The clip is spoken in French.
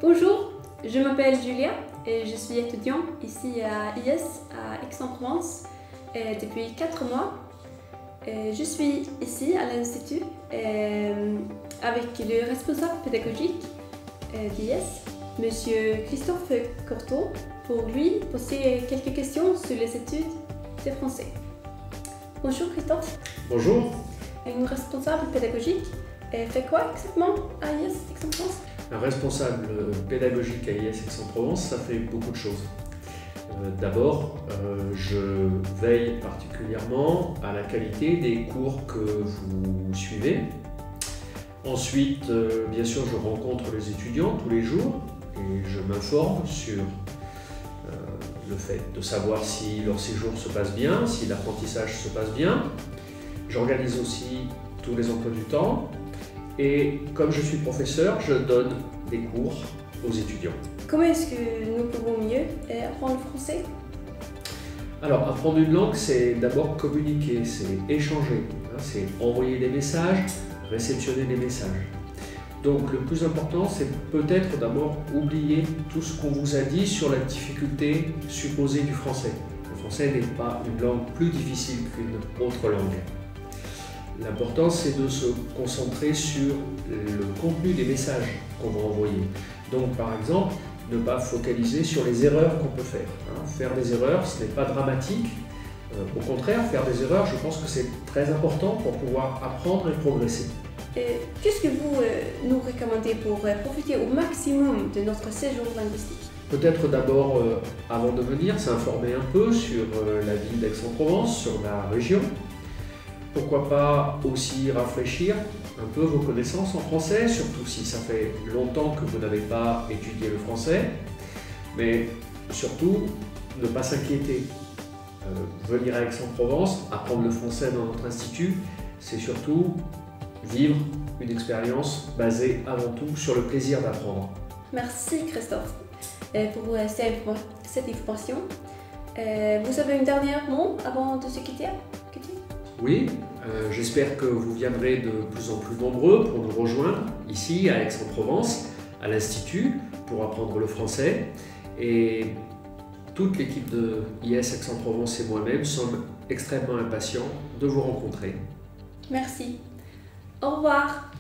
Bonjour, je m'appelle Julia et je suis étudiante ici à IS à Aix-en-Provence depuis 4 mois. Je suis ici à l'Institut avec le responsable pédagogique d'IS, Monsieur Christophe Courteau, pour lui poser quelques questions sur les études de français. Bonjour Christophe. Bonjour. Un responsable pédagogique fait quoi exactement à IS Aix-en-Provence? Un responsable pédagogique à IS Aix-en-Provence, ça fait beaucoup de choses. D'abord, je veille particulièrement à la qualité des cours que vous suivez. Ensuite, bien sûr, je rencontre les étudiants tous les jours et je m'informe sur le fait de savoir si leur séjour se passe bien, si l'apprentissage se passe bien. J'organise aussi tous les emplois du temps et comme je suis professeur, je donne des cours aux étudiants. Comment est-ce que nous pouvons mieux apprendre le français? Alors, apprendre une langue, c'est d'abord communiquer, c'est échanger, c'est envoyer des messages, réceptionner des messages. Donc le plus important, c'est peut-être d'abord oublier tout ce qu'on vous a dit sur la difficulté supposée du français. Le français n'est pas une langue plus difficile qu'une autre langue. L'important, c'est de se concentrer sur le contenu des messages qu'on va envoyer. Donc par exemple, ne pas focaliser sur les erreurs qu'on peut faire. Faire des erreurs, ce n'est pas dramatique. Au contraire, faire des erreurs, je pense que c'est très important pour pouvoir apprendre et progresser. Qu'est-ce que vous nous recommandez pour profiter au maximum de notre séjour linguistique? Peut-être d'abord, avant de venir, s'informer un peu sur la ville d'Aix-en-Provence, sur la région. Pourquoi pas aussi rafraîchir un peu vos connaissances en français, surtout si ça fait longtemps que vous n'avez pas étudié le français. Mais surtout, ne pas s'inquiéter. Venir à Aix-en-Provence, apprendre le français dans notre institut, c'est surtout vivre une expérience basée avant tout sur le plaisir d'apprendre. Merci Christophe pour cette information. Vous avez un dernier mot avant de se quitter? Oui, j'espère que vous viendrez de plus en plus nombreux pour nous rejoindre ici à Aix-en-Provence, à l'Institut, pour apprendre le français. Et toute l'équipe de IS Aix-en-Provence et moi-même sommes extrêmement impatients de vous rencontrer. Merci. Au revoir.